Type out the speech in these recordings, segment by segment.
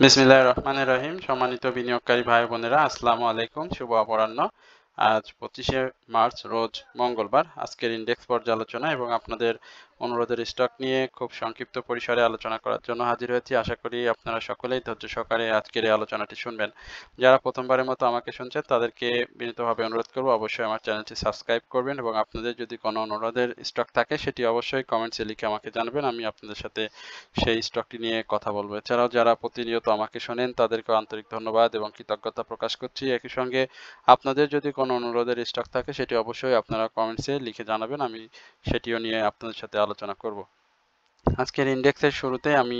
বিসমিল্লাহির রহমানির রহিম। সম্মানিত বিনিয়োগকারী ভাই বোনেরা, আসসালামু আলাইকুম। শুভ অপরাহ্ন। আজ 25শে মার্চ রোজ মঙ্গলবার। আজকের ইন্ডেক্স পর্যালোচনা এবং আপনাদের অনুরোধের স্টক নিয়ে খুব সংক্ষিপ্ত পরিসরে আলোচনা করার জন্য হাজির হয়েছি। আশা করি আপনারা সকলেই ধৈর্য সহকারে আজকের এই আলোচনাটি শুনবেন। যারা প্রথমবারের মতো আমাকে শুনছেন তাদেরকে বিনীতভাবে অনুরোধ করব অবশ্যই আমার চ্যানেলটি সাবস্ক্রাইব করবেন এবং আপনাদের যদি কোনো অনুরোধের স্টক থাকে সেটি অবশ্যই কমেন্টসে লিখে আমাকে জানাবেন। আমি আপনাদের সাথে সেই স্টকটি নিয়ে কথা বলবো। এছাড়াও যারা প্রতিনিয়ত আমাকে শোনেন তাদেরকে আন্তরিক ধন্যবাদ এবং কৃতজ্ঞতা প্রকাশ করছি। একই সঙ্গে আপনাদের যদি কোনো অনুরোধের স্টক থাকে সেটি অবশ্যই আপনারা কমেন্টসে লিখে জানাবেন, আমি সেটিও নিয়ে আপনাদের সাথে আলোচনা করব। আজকের ইন্ডেক্সের শুরুতে আমি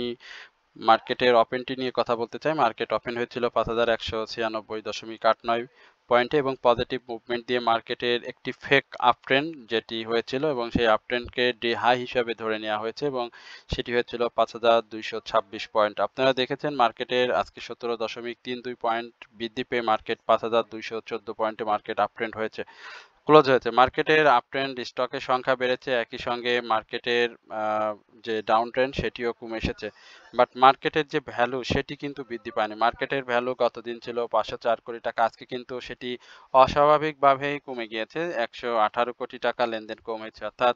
মার্কেটের ওপেনটি নিয়ে কথা বলতে চাই। মার্কেট ওপেন হয়েছিল 5196.89 পয়েন্টে এবং পজিটিভ মুভমেন্ট দিয়ে মার্কেটের একটি ফেক আপ ট্রেন্ড যেটি হয়েছিল এবং সেই আপ ট্রেন্ডকে ডে হাই হিসাবে ধরে নেওয়া হয়েছে এবং সেটি হয়েছিল 5226 পয়েন্ট। আপনারা দেখেছেন মার্কেটের আজকে 17.32 পয়েন্ট বৃদ্ধি পেয়ে মার্কেট 5214 পয়েন্টে মার্কেট আপ ট্রেন্ড হয়েছে, ক্লোজ হয়েছে। মার্কেটের আপ ট্রেন্ড স্টকের সংখ্যা বেড়েছে, একই সঙ্গে মার্কেটের যে ডাউন ট্রেন্ড সেটিও কমে এসেছে, বাট মার্কেটের যে ভ্যালু সেটি কিন্তু বৃদ্ধি পায়নি। মার্কেটের ভ্যালু গতদিন ছিল 504 কোটি টাকা, আজকে কিন্তু সেটি অস্বাভাবিকভাবেই কমে গিয়েছে, 118 কোটি টাকা লেনদেন কমেছে, অর্থাৎ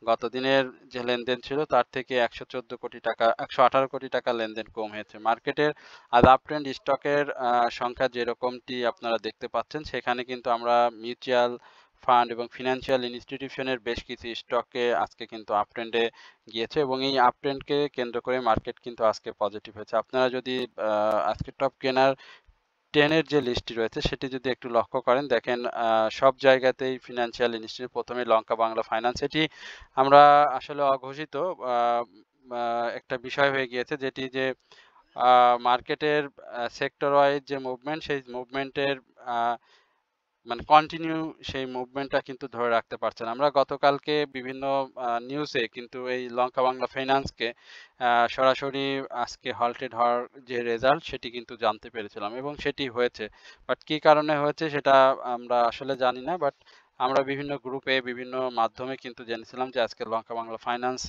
গতদিনের যে লেনদেন ছিল তার থেকে 118 কোটি টাকা লেনদেন কম হয়েছে। মার্কেটের আজ আপ ট্রেন্ড স্টকের সংখ্যা যেরকমটি আপনারা দেখতে পাচ্ছেন, সেখানে কিন্তু আমরা মিউচুয়াল ফান্ড এবং ফিনান্সিয়াল ইনস্টিটিউশনের বেশ কিছু স্টকে আজকে কিন্তু আপ ট্রেন্ডে গিয়েছে এবং এই আপ ট্রেন্ডকে কেন্দ্র করে মার্কেট কিন্তু আজকে পজিটিভ হয়েছে। আপনারা যদি আজকে টপ গেনার 10 এর যে লিস্টটি রয়েছে সেটি যদি একটু লক্ষ্য করেন, দেখেন সব জায়গাতেই ফিনান্সিয়াল ইনস্টিটিউট, প্রথমে লঙ্কা বাংলা ফাইন্যান্স, এটি আমরা আসলে অঘোষিত একটা বিষয় হয়ে গিয়েছে, যেটি যে মার্কেটের সেক্টর ওয়াইজ যে মুভমেন্ট, সেই মুভমেন্টের মানে কন্টিনিউ সেই মুভমেন্টটা কিন্তু ধরে রাখতে পারছে না। আমরা গতকালকে বিভিন্ন নিউজে কিন্তু এই লঙ্কা বাংলা ফাইন্যান্সকে সরাসরি আজকে হল্টেড হওয়ার যে রেজাল্ট সেটি কিন্তু জানতে পেরেছিলাম এবং সেটি হয়েছে, বাট কি কারণে হয়েছে সেটা আমরা আসলে জানি না, বাট আমরা বিভিন্ন গ্রুপে বিভিন্ন মাধ্যমে কিন্তু জেনেছিলাম যে আজকে লঙ্কা বাংলা ফাইন্যান্স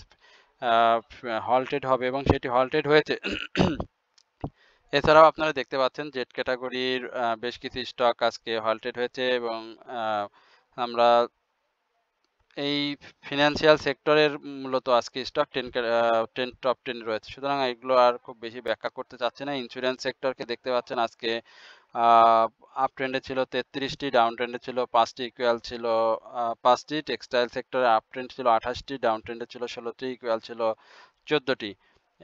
হল্টেড হবে এবং সেটি হল্টেড হয়েছে। এছাড়াও আপনারা দেখতে পাচ্ছেন জেড ক্যাটাগরির বেশ কিছু স্টক আজকে হল্টেড হয়েছে এবং আমরা এই ফিনান্সিয়াল সেক্টরের মূলত আজকে স্টক 10 টপ 10 রয়েছে, সুতরাং এগুলো আর খুব বেশি ব্যাখ্যা করতে চাচ্ছি না। ইন্স্যুরেন্স সেক্টরকে দেখতে পাচ্ছেন আজকে আপ ট্রেন্ডে ছিল 33টি, ডাউন ট্রেন্ডে ছিল 5টি, ইকুয়াল ছিল 5টি। টেক্সটাইল সেক্টরে আপ ট্রেন্ড ছিল 28টি, ডাউন ট্রেন্ডে ছিল 16টি, ইকুয়াল ছিল 14টি।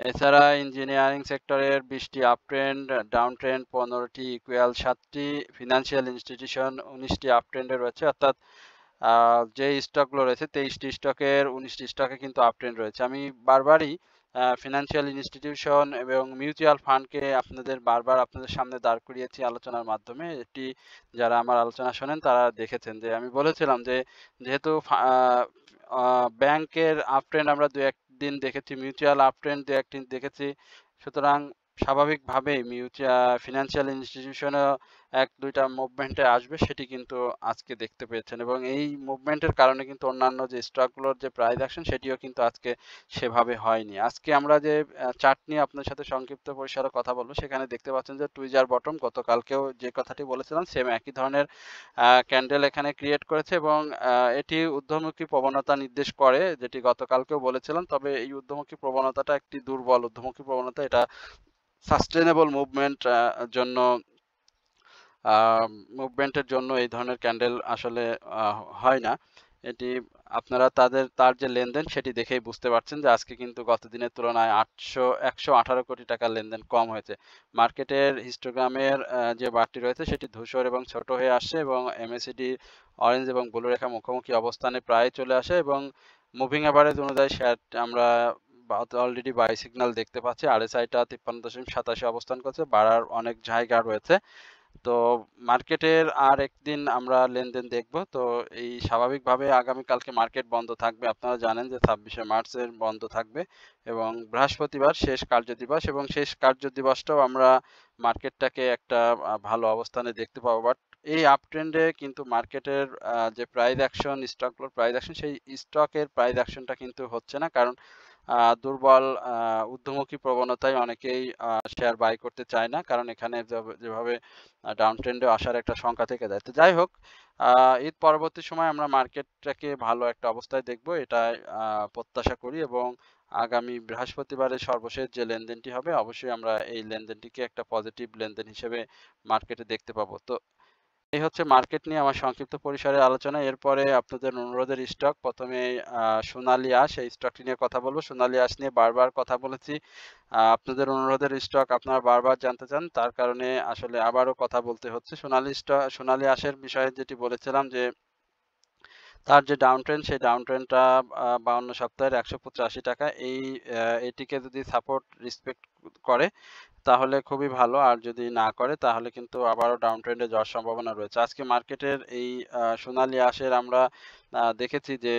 এছাড়া ইঞ্জিনিয়ারিং সেক্টরের 20টি আপ ট্রেন্ড, ডাউন ট্রেন্ড 15টি, ইকুয়াল 7টি। ফিনান্সিয়াল ইনস্টিটিউশন 19টি আপ ট্রেন্ডে রয়েছে, অর্থাৎ যে স্টকগুলো রয়েছে 23টি স্টকের 19টি স্টকে কিন্তু আপ ট্রেন্ড রয়েছে। আমি বারবারই ফিনান্সিয়াল ইনস্টিটিউশন এবং মিউচুয়াল ফান্ডকে বারবার আপনাদের সামনে দাঁড় করিয়েছি আলোচনার মাধ্যমে। এটি যারা আমার আলোচনা শোনেন তারা দেখেছেন যে আমি বলেছিলাম যে যেহেতু ব্যাংকের আপ ট্রেন্ড আমরা দু একদিন দেখেছি, মিউচুয়াল আপ ট্রেন্ড দু একদিন দেখেছি, সুতরাং স্বাভাবিকভাবেই ফিনান্সিয়াল ইনস্টিটিউশনও এক দুইটা মুভমেন্টে আসবে, সেটি কিন্তু আজকে দেখতে পেয়েছেন এবং এই মুভমেন্টের কারণে কিন্তু অন্যান্য যে স্টকগুলোর যে প্রাইস অ্যাকশন সেটিও কিন্তু আজকে সেভাবে হয়নি। আজকে আমরা যে চার্ট নিয়ে আপনার সাথে সংক্ষিপ্ত পরিসরে কথা বলবো, সেখানে দেখতে পাচ্ছেন যে টুইজার বটম, গতকালকেও যে কথাটি বলেছিলাম সেম একই ধরনের ক্যান্ডেল এখানে ক্রিয়েট করেছে এবং এটি ঊর্ধ্বমুখী প্রবণতা নির্দেশ করে, যেটি গতকালকেও বলেছিলাম। তবে এই ঊর্ধ্বমুখী প্রবণতাটা একটি দুর্বল ঊর্ধ্বমুখী প্রবণতা, এটা সাস্টেনেবল মুভমেন্টের জন্য এই ধরনের ক্যান্ডেল আসলে হয় না। এটি আপনারা তার যে লেনদেন সেটি দেখেই বুঝতে পারছেন যে আজকে কিন্তু গত দিনের তুলনায় 118 কোটি টাকার লেনদেন কম হয়েছে। মার্কেটের হিস্টোগ্রামের যে বারটি রয়েছে সেটি ধূসর এবং ছোট হয়ে আসছে এবং এমএসিডি অরেঞ্জ এবং ব্লু রেখা মুখোমুখি অবস্থানে প্রায় চলে আসে এবং মুভিং অ্যাভারেজ অনুযায়ী শেয়ার আমরা অলরেডি বাই সিগন্যাল দেখতে পাচ্ছি। আরএসআইটা 53.87 অবস্থান করছে, বাড়ার অনেক জায়গা রয়েছে। তো মার্কেটের আর একদিন আমরা লেনদেন দেখব। তো এই স্বাভাবিকভাবে আগামীকালকে মার্কেট বন্ধ থাকবে, আপনারা জানেন যে 26শে মার্চের বন্ধ থাকবে এবং বৃহস্পতিবার শেষ কার্যদিবস এবং শেষ কার্যদিবসটাও আমরা মার্কেটটাকে একটা ভালো অবস্থানে দেখতে পাবো। বাট এই আপ ট্রেন্ডে কিন্তু মার্কেটের যে প্রাইস অ্যাকশন, স্টকগুলোর প্রাইস অ্যাকশন, সেই স্টকের প্রাইস অ্যাকশনটা কিন্তু হচ্ছে না, কারণ দুর্বল ঊর্ধ্বমুখী প্রবণতায় অনেকেই শেয়ার বাই করতে চায় না, কারণ এখানে যেভাবে ডাউন ট্রেন্ডে আসার একটা শঙ্কা থেকে যায়। তো যাই হোক, ঈদ পরবর্তী সময় আমরা মার্কেটটাকে ভালো একটা অবস্থায় দেখব, এটাই প্রত্যাশা করি, এবং আগামী বৃহস্পতিবারের সর্বশেষ যে লেনদেনটি হবে অবশ্যই আমরা এই লেনদেনটিকে একটা পজিটিভ লেনদেন হিসেবে মার্কেটে দেখতে পাবো। তো এই হচ্ছে মার্কেট নিয়ে আমার সংক্ষিপ্ত পরিসরে আলোচনা। এরপরে আপনাদের অনুরোধের স্টক, প্রথমে সোনালী আঁশ, এই স্টকটি নিয়ে কথা বলবো। সোনালী আঁশ নিয়ে বারবার কথা বলেছি, আপনাদের অনুরোধের স্টক আপনারা বারবার জানতে চান, তার কারণে আসলে আবারও কথা বলতে হচ্ছে। সোনালী আঁশের বিষয়ে যেটি বলেছিলাম যে তার যে ডাউন ট্রেন্ড, সেই ডাউন ট্রেন্ডটা 52 সপ্তাহের 185 টাকা, এটিকে যদি সাপোর্ট রেসপেক্ট করে তাহলে খুবই ভালো, আর যদি না করে তাহলে কিন্তু আবারও ডাউন ট্রেন্ডে যাওয়ার সম্ভাবনা রয়েছে। আজকে মার্কেটের এই সোনালী আঁশের আমরা দেখেছি যে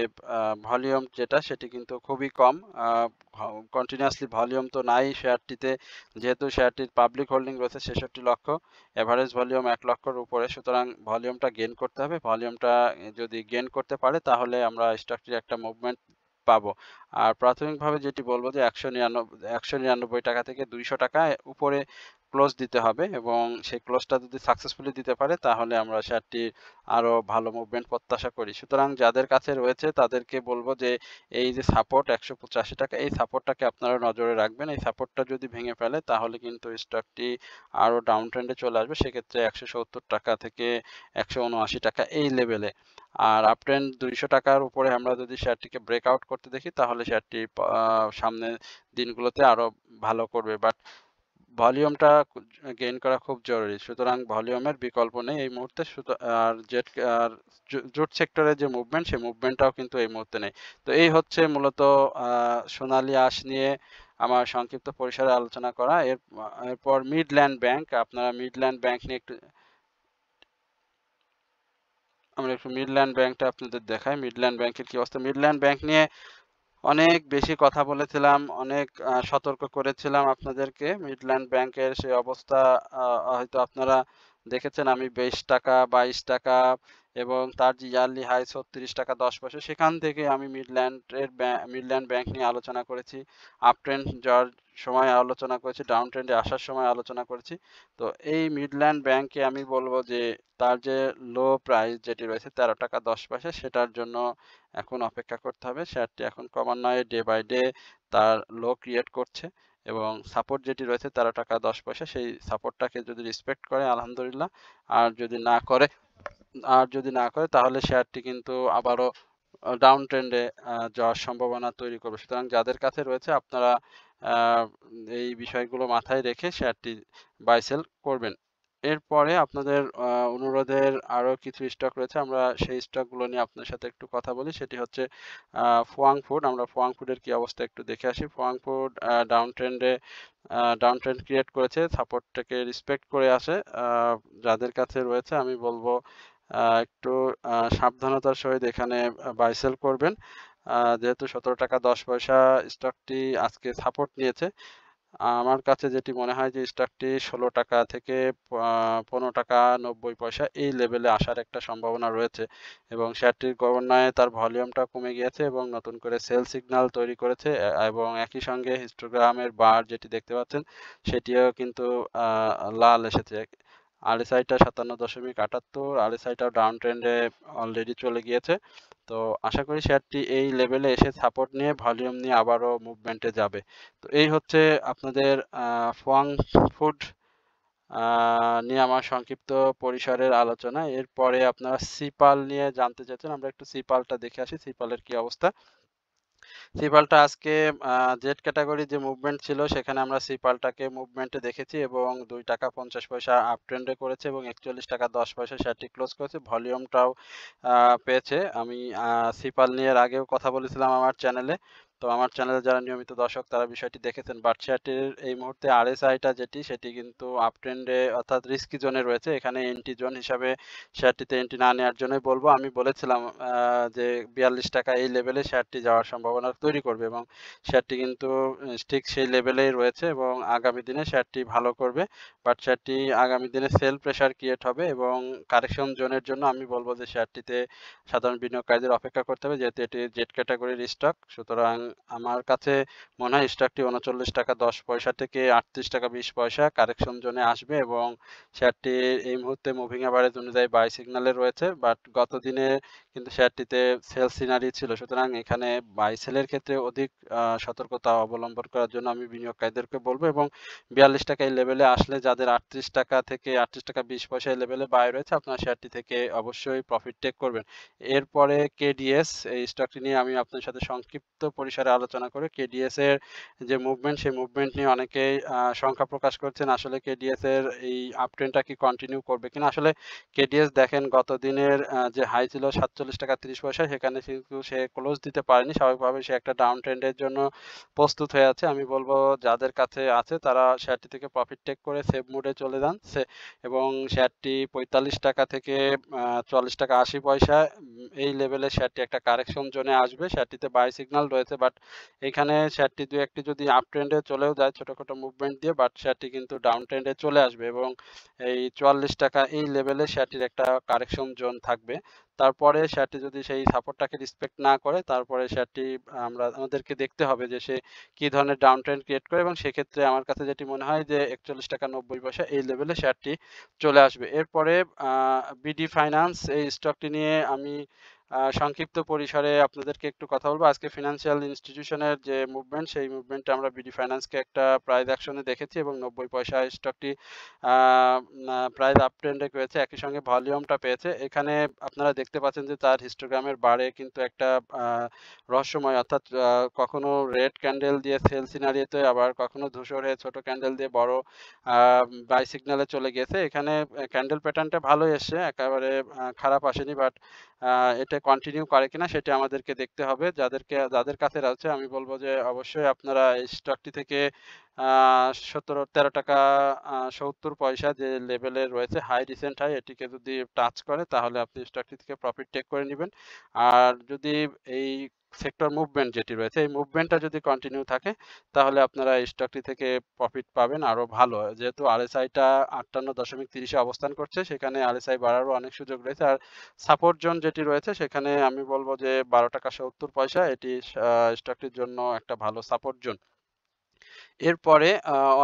ভলিউম যেটা সেটি কিন্তু খুবই কম, কন্টিনিউয়াসলি ভলিউম তো নাই শেয়ারটিতে, যেহেতু শেয়ারটির পাবলিক হোল্ডিং রয়েছে 66 লক্ষ, এভারেজ ভলিউম 1 লক্ষর উপরে, সুতরাং ভলিউমটা গেইন করতে হবে। ভলিউমটা যদি গেইন করতে পারে তাহলে আমরা স্টকটির একটা মুভমেন্ট পাবো। আর প্রাথমিকভাবে যেটি বলবো যে 199 টাকা থেকে 200 টাকা উপরে ক্লোজ দিতে হবে, এবং সেই ক্লোজটা যদি সাকসেসফুলি দিতে পারে তাহলে আমরা শেয়ারটির আরো ভালো মুভমেন্ট প্রত্যাশা করি। সুতরাং যাদের কাছে রয়েছে তাদেরকে বলবো যে এই যে সাপোর্ট 185 টাকা, এই সাপোর্টটাকে আপনারা নজরে রাখবেন। এই সাপোর্টটা যদি ভেঙে ফেলে তাহলে কিন্তু স্টকটি আরো ডাউন ট্রেন্ডে চলে আসবে, সেক্ষেত্রে 170 টাকা থেকে 179 টাকা এই লেভেলে। আর আপ ট্রেন্ড 200 টাকার উপরে আমরা যদি শেয়ারটিকে ব্রেকআউট করতে দেখি তাহলে শেয়ারটি সামনের দিনগুলোতে আরো ভালো করবে, বাট ভলিউমটা গেইন করা খুব জরুরি, সুতরাং ভলিউমের বিকল্প নেই এই মুহূর্তে। আর জুট সেক্টরের যে মুভমেন্ট, সেই মুভমেন্টটাও কিন্তু এই মুহূর্তে নেই। তো এই হচ্ছে মূলত সোনালী আঁশ নিয়ে আমার সংক্ষিপ্ত পরিসরে আলোচনা করা। এরপর মিডল্যান্ড ব্যাংক, আপনারা মিডল্যান্ড ব্যাংক নিয়ে আমরা একটু মিডল্যান্ড ব্যাংকটা আপনাদের দেখাই। মিডল্যান্ড ব্যাংকের কি অবস্থা? মিডল্যান্ড ব্যাংক নিয়ে অনেক বেশি কথা বলেছিলাম, অনেক সতর্ক করেছিলাম আপনাদেরকে। মিডল্যান্ড ব্যাংকের সেই অবস্থা হয়তো আপনারা দেখেছেন। আমি 20 টাকা, 22 টাকা এবং তার যে ইয়ারলি হাই 36 টাকা 10 পয়সা, সেখান থেকে আমি মিডল্যান্ড ব্যাংক নিয়ে আলোচনা করেছি। আপ ট্রেন্ড যাওয়ার সময় আলোচনা করেছি, ডাউন ট্রেন্ডে আসার সময় আলোচনা করেছি। তো এই মিডল্যান্ড ব্যাংকে আমি বলবো যে তার যে লো প্রাইস যেটি রয়েছে 13 টাকা 10 পয়সা, সেটার জন্য এখন অপেক্ষা করতে হবে। শেয়ারটি এখন ক্রমান্বয়ে ডে বাই ডে তার লো ক্রিয়েট করছে, এবং সাপোর্ট যেটি রয়েছে 13 টাকা 10 পয়সা, সেই সাপোর্টটাকে যদি রেসপেক্ট করে আলহামদুলিল্লাহ, আর যদি না করে তাহলে শেয়ারটি কিন্তু আবারও ডাউন ট্রেন্ডে যাওয়ার সম্ভাবনা তৈরি করবে। সুতরাং যাদের কাছে রয়েছে আপনারা এই বিষয়গুলো মাথায় রেখে শেয়ারটি বাই সেল করবেন। এরপরে আপনাদের অনুরোধের আরো কিছু স্টক রয়েছে, আমরা সেই স্টকগুলো নিয়ে আপনার সাথে একটু কথা বলি। সেটি হচ্ছে ফোয়াং ফুড। আমরা ফোয়াং ফুডের কি অবস্থা একটু দেখে আসি। ফোয়াং ফুড ডাউন ট্রেন্ড ক্রিয়েট করেছে, সাপোর্টটাকে রেসপেক্ট করে আসে। যাদের কাছে রয়েছে আমি বলবো একটু সাবধানতার সহিত এখানে বাই সেল করবেন, যেহেতু 17 টাকা 10 পয়সা স্টকটি আজকে সাপোর্ট নিয়েছে। আমার কাছে যেটি মনে হয় যে স্টকটি 16 টাকা থেকে 15 টাকা 90 পয়সা এই লেভেলে আসার একটা সম্ভাবনা রয়েছে, এবং শেয়ারটির ক্রমান্বয়ে তার ভলিউমটা কমে গিয়েছে এবং নতুন করে সেল সিগন্যাল তৈরি করেছে, এবং একই সঙ্গে হিস্টোগ্রামের বার যেটি দেখতে পাচ্ছেন সেটিও কিন্তু লাল এসেছে। আরএসআইটা 57.78, আরএসআইটাও ডাউন ট্রেন্ডে অলরেডি চলে গিয়েছে। তো আশা করি শেয়ারটি এই লেভেলে এসে সাপোর্ট নিয়ে ভলিউম নিয়ে আবারও মুভমেন্টে যাবে। তো এই হচ্ছে আপনাদের ফোয়াং ফুড নিয়ে আমার সংক্ষিপ্ত পরিসরের আলোচনা। এরপরে আপনারা সিপাল নিয়ে জানতে চাচ্ছেন, আমরা একটু সিপালটা দেখে আসি, সিপালের কি অবস্থা। সিপালটা আজকে জেড ক্যাটাগরি যে মুভমেন্ট ছিল সেখানে আমরা সিপালটাকে মুভমেন্টে দেখেছি, এবং 2 টাকা 50 পয়সা আপ ট্রেন্ডে করেছে এবং 41 টাকা 10 পয়সা শেয়ারটি ক্লোজ করেছে। ভলিউমটাও পেয়েছে। আমি সিপাল নিয়ে এর আগেও কথা বলেছিলাম আমার চ্যানেলে। তো আমার চ্যানেলে যারা নিয়মিত দর্শক তারা বিষয়টি দেখেছেন। বাট শেয়ারটির এই মুহূর্তে আরএসআইটা সেটি কিন্তু আপ ট্রেন্ডে অর্থাৎ রিস্কি জোনে রয়েছে। এখানে এন্ট্রি জোন হিসাবে শেয়ারটিতে এন্ট্রি না নেওয়ার জন্যই বলবো। আমি বলেছিলাম যে 42 টাকা এই লেভেলে শেয়ারটি যাওয়ার সম্ভাবনা তৈরি করবে, এবং শেয়ারটি কিন্তু ঠিক সেই লেভেলেই রয়েছে এবং আগামী দিনে শেয়ারটি ভালো করবে। বাট শেয়ারটি আগামী দিনে সেল প্রেসার ক্রিয়েট হবে, এবং কারেকশন জোনের জন্য আমি বলবো যে শেয়ারটিতে সাধারণ বিনিয়োগকারীদের অপেক্ষা করতে হবে, যেহেতু এটি জেড ক্যাটাগরির স্টক। সুতরাং আমার কাছে মনে হয় স্টকটি ৩৯ টাকা ১০ পয়সা থেকে ৩৮ টাকা ২০ পয়সা কারেকশন জোনে আসবে এবং শেয়ারটি এই মুহূর্তে মুভিং এভারেজ অনুযায়ী বাই সিগন্যালে রয়েছে। বাট গত দিনে কিন্তু শেয়ারটিতে সেল সিনারি ছিল। সুতরাং এখানে বাই সেলের ক্ষেত্রে অধিক সতর্কতা অবলম্বন করার জন্য আমি বিনিয়োগকারীদেরকে বলব এবং ৪২ টাকা এই লেভেলে আসলে যাদের ৩৮ টাকা থেকে ৩৮ টাকা ২০ পয়সা এই লেভেলে বাই রয়েছে আপনারা শেয়ারটি থেকে অবশ্যই প্রফিট টেক করবেন। এরপরে কেডিএস এই স্টকটি নিয়ে আমি আপনার সাথে সংক্ষিপ্ত পরিসরে আলোচনা করি। কেডিএস এর যে মুভমেন্ট সেই মুভমেন্ট নিয়ে অনেকেই শঙ্কা প্রকাশ করছেন আসলে কেডিএস এর এই আপট্রেন্ডটা কি কন্টিনিউ করবে কিনা। আসলে কেডিএস দেখেন গত দিনের যে হাই ছিল ৪৭ টাকা ৩০ পয়সা সেখানে কিন্তু সে ক্লোজ দিতে পারেনি। স্বাভাবিকভাবে সে একটা ডাউন ট্রেন্ডের জন্য প্রস্তুত হয়ে আছে। আমি বলব যাদের কাছে আছে তারা শেয়ারটি থেকে প্রফিট টেক করে সেভ মুডে চলে যান। এবং শেয়ারটি ৪৫ টাকা থেকে ৪৪ টাকা ৮০ পয়সা এই লেভেলে শেয়ারটি একটা কারেকশন জোনে আসবে। শেয়ারটিতে বাই সিগন্যাল রয়েছে বাট এখানে শেয়ারটি ২-১ টি যদি আপ ট্রেন্ডে চলেও যায় ছোটখাটো মুভমেন্ট দিয়ে বাট শেয়ারটি কিন্তু ডাউন ট্রেন্ডে চলে আসবে এবং এই ৪৪ টাকা এই লেভেলে শেয়ারটির একটা কারেকশন জোন থাকবে। তারপরে শেয়ারটি যদি সেই সাপোর্টটাকে রেসপেক্ট না করে তারপরে শেয়ারটি আমাদেরকে দেখতে হবে যে সে কি ধরনের ডাউন ট্রেন্ড ক্রিয়েট করে এবং সেক্ষেত্রে আমার কাছে যেটি মনে হয় যে ৪১ টাকা ৯০ পয়সা এই লেভেলে শেয়ারটি চলে আসবে। এরপরে বিডি ফাইন্যান্স এই স্টকটি নিয়ে আমি সংক্ষিপ্ত পরিসরে আপনাদেরকে একটু কথা বলব। আজকে ফিন্যান্সিয়াল ইনস্টিটিউশনের যে মুভমেন্ট সেই মুভমেন্টে আমরা বিডি ফাইন্যান্সকে একটা প্রাইস অ্যাকশনে দেখেছি এবং ৯০ পয়সা স্টকটি প্রাইস আপ ট্রেন্ডে রয়েছে একই সঙ্গে ভলিউমটা পেয়েছে। এখানে আপনারা দেখতে পাচ্ছেন যে তার হিস্টোগ্রামের বারে কিন্তু একটা রহস্যময় অর্থাৎ কখনো রেড ক্যান্ডেল দিয়ে সেল সিনারিওতে আবার কখনো ধূসরে ছোট ক্যান্ডেল দিয়ে বড় বাই সিগন্যালে চলে গেছে। এখানে ক্যান্ডেল প্যাটার্নটা ভালোই এসছে একেবারে খারাপ আসেনি বাট এটা কন্টিনিউ করে কিনা সেটা আমাদেরকে দেখতে হবে। যাদের কাছে আছে আমি বলব যে অবশ্যই আপনারা এই স্টকটি থেকে ১৭-১৩ টাকা ৭০ পয়সা যে লেভেলে রয়েছে হাই রিসেন্ট হাই এটিকে যদি টাচ করে তাহলে আপনি স্টকটি থেকে প্রফিট টেক করে নিবেন। আর যদি এই সেক্টর মুভমেন্ট যেটি রয়েছে এই মুভমেন্টটা যদি কন্টিনিউ থাকে তাহলে আপনারা এই স্টকটি থেকে প্রফিট পাবেন আরো ভালো। যেহেতু আরএসআইটা ৫৮.৩০ এ অবস্থান করছে সেখানে আরএসআই বাড়ারও অনেক সুযোগ রয়েছে। আর সাপোর্ট জোন যেটি রয়েছে সেখানে আমি বলব যে ১২ টাকা ৭০ পয়সা এটি স্টকটির জন্য একটা ভালো সাপোর্ট জোন। এরপরে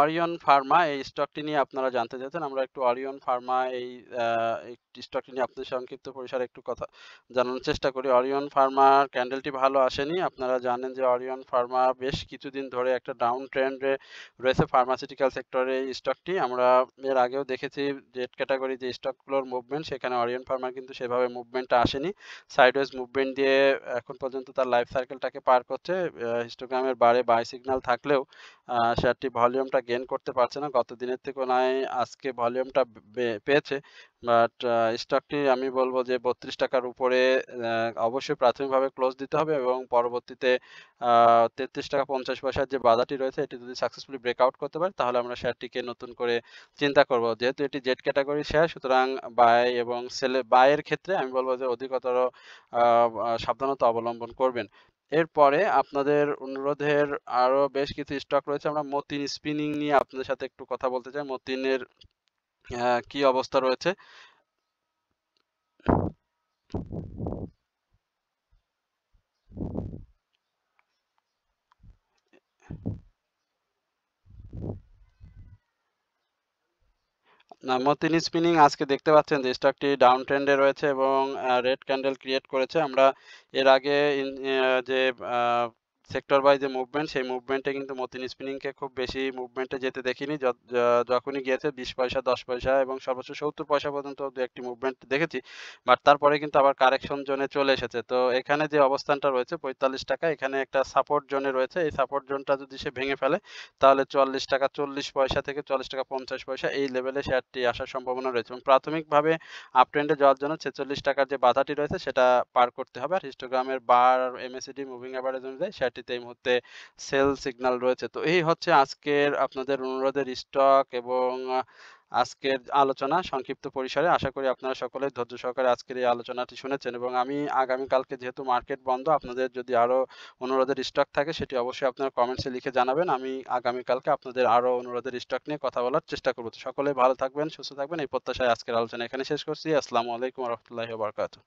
অরিয়ন ফার্মা এই স্টকটি নিয়ে আপনারা জানতে চাইছেন। আমরা একটু অরিয়ন ফার্মা এই স্টকটি নিয়ে আপনাদের সংক্ষিপ্ত পরিসরে একটু কথা জানানোর চেষ্টা করি। অরিয়ন ফার্মার ক্যান্ডেলটি ভালো আসেনি। আপনারা জানেন যে অরিয়ন ফার্মা বেশ কিছুদিন ধরে একটা ডাউন ট্রেন্ডে রয়েছে ফার্মাসিউটিক্যাল সেক্টরে এই স্টকটি। আমরা এর আগেও দেখেছি জেড ক্যাটাগরি যে স্টকগুলোর মুভমেন্ট সেখানে অরিয়ন ফার্মার কিন্তু সেভাবে মুভমেন্টটা আসেনি। সাইডওয়েজ মুভমেন্ট দিয়ে এখন পর্যন্ত তার লাইফ সাইকেলটাকে পার করছে। হিস্টোগ্রামের বারে বাই সিগন্যাল থাকলেও শেয়ারটি ভলিউমটা গেইন করতে পারছে না। গত দিনের তুলনায় আজকে ভলিউমটা পেয়েছে। বাট স্টকটি আমি বলব যে ৩২ টাকার উপরে অবশ্যই প্রাথমিকভাবে ক্লোজ দিতে হবে এবং পরবর্তীতে ৩৩ টাকা ৫০ পয়সার যে বাধাটি রয়েছে এটি যদি সাকসেসফুলি ব্রেকআউট করতে পারে তাহলে আমরা শেয়ারটিকে নতুন করে চিন্তা করব। যেহেতু এটি জেড ক্যাটাগরির শেয়ার সুতরাং বাই এবং বায়ের ক্ষেত্রে আমি বলব যে অধিকতর সাবধানতা অবলম্বন করবেন। এরপরে আপনাদের অনুরোধের আরো বেশ কিছু স্টক রয়েছে। আমরা মতিন স্পিনিং নিয়ে আপনাদের সাথে একটু কথা বলতে চাই। মতিনের কি অবস্থা রয়েছে? না, মতিন স্পিনিং আজকে দেখতে পাচ্ছেন যে স্টকটি ডাউন ট্রেন্ডে রয়েছে এবং রেড ক্যান্ডেল ক্রিয়েট করেছে। আমরা এর আগে যে সেক্টর ওয়াইজ যে মুভমেন্ট সেই মুভমেন্টে কিন্তু মতিন স্পিনিংকে খুব বেশি মুভমেন্টে যেতে দেখিনি। যখনই গিয়েছে ২০ পয়সা ১০ পয়সা এবং সর্বোচ্চ ৭০ পয়সা পর্যন্ত দু একটি মুভমেন্ট দেখেছি। বাট তারপরে কিন্তু আবার কারেকশন জোনে চলে এসেছে। তো এখানে যে অবস্থানটা রয়েছে ৪৫ টাকা এখানে একটা সাপোর্ট জোনে রয়েছে। এই সাপোর্ট জোনটা যদি সে ভেঙে ফেলে তাহলে ৪৪ টাকা ৪০ পয়সা থেকে ৪৪ টাকা ৫০ পয়সা এই লেভেলে শেয়ারটি আসার সম্ভাবনা রয়েছে এবং প্রাথমিকভাবে আপ ট্রেন্ডে যাওয়ার জন্য ৪৬ টাকার যে বাধাটি রয়েছে সেটা পার করতে হবে। আর হিস্টোগ্রামের বার এমএসিডি মুভিং এভারেজ অনুযায়ী শেয়ারটিতে এই মুহূর্তে সেল সিগন্যাল রয়েছে। তো এই হচ্ছে আজকের আপনাদের অনুরোধের স্টক এবং আজকের আলোচনা সংক্ষিপ্ত পরিসরে। আশা করি আপনারা সকলে ধৈর্য সহকারে আজকের এই আলোচনাটি শুনেছেন এবং আমি আগামীকালকে যেহেতু মার্কেট বন্ধ আপনাদের যদি আরো অনুরোধের স্টক থাকে সেটি অবশ্যই আপনারা কমেন্টসে লিখে জানাবেন। আমি আগামীকালকে আপনাদের আরো অনুরোধের স্টক নিয়ে কথা বলার চেষ্টা করব। তো সকলেই ভালো থাকবেন, সুস্থ থাকবেন এই প্রত্যাশায় আজকের আলোচনা এখানে শেষ করছি। আসসালামু আলাইকুম ওয়া রাহমাতুল্লাহি ওয়া বারাকাতুহু।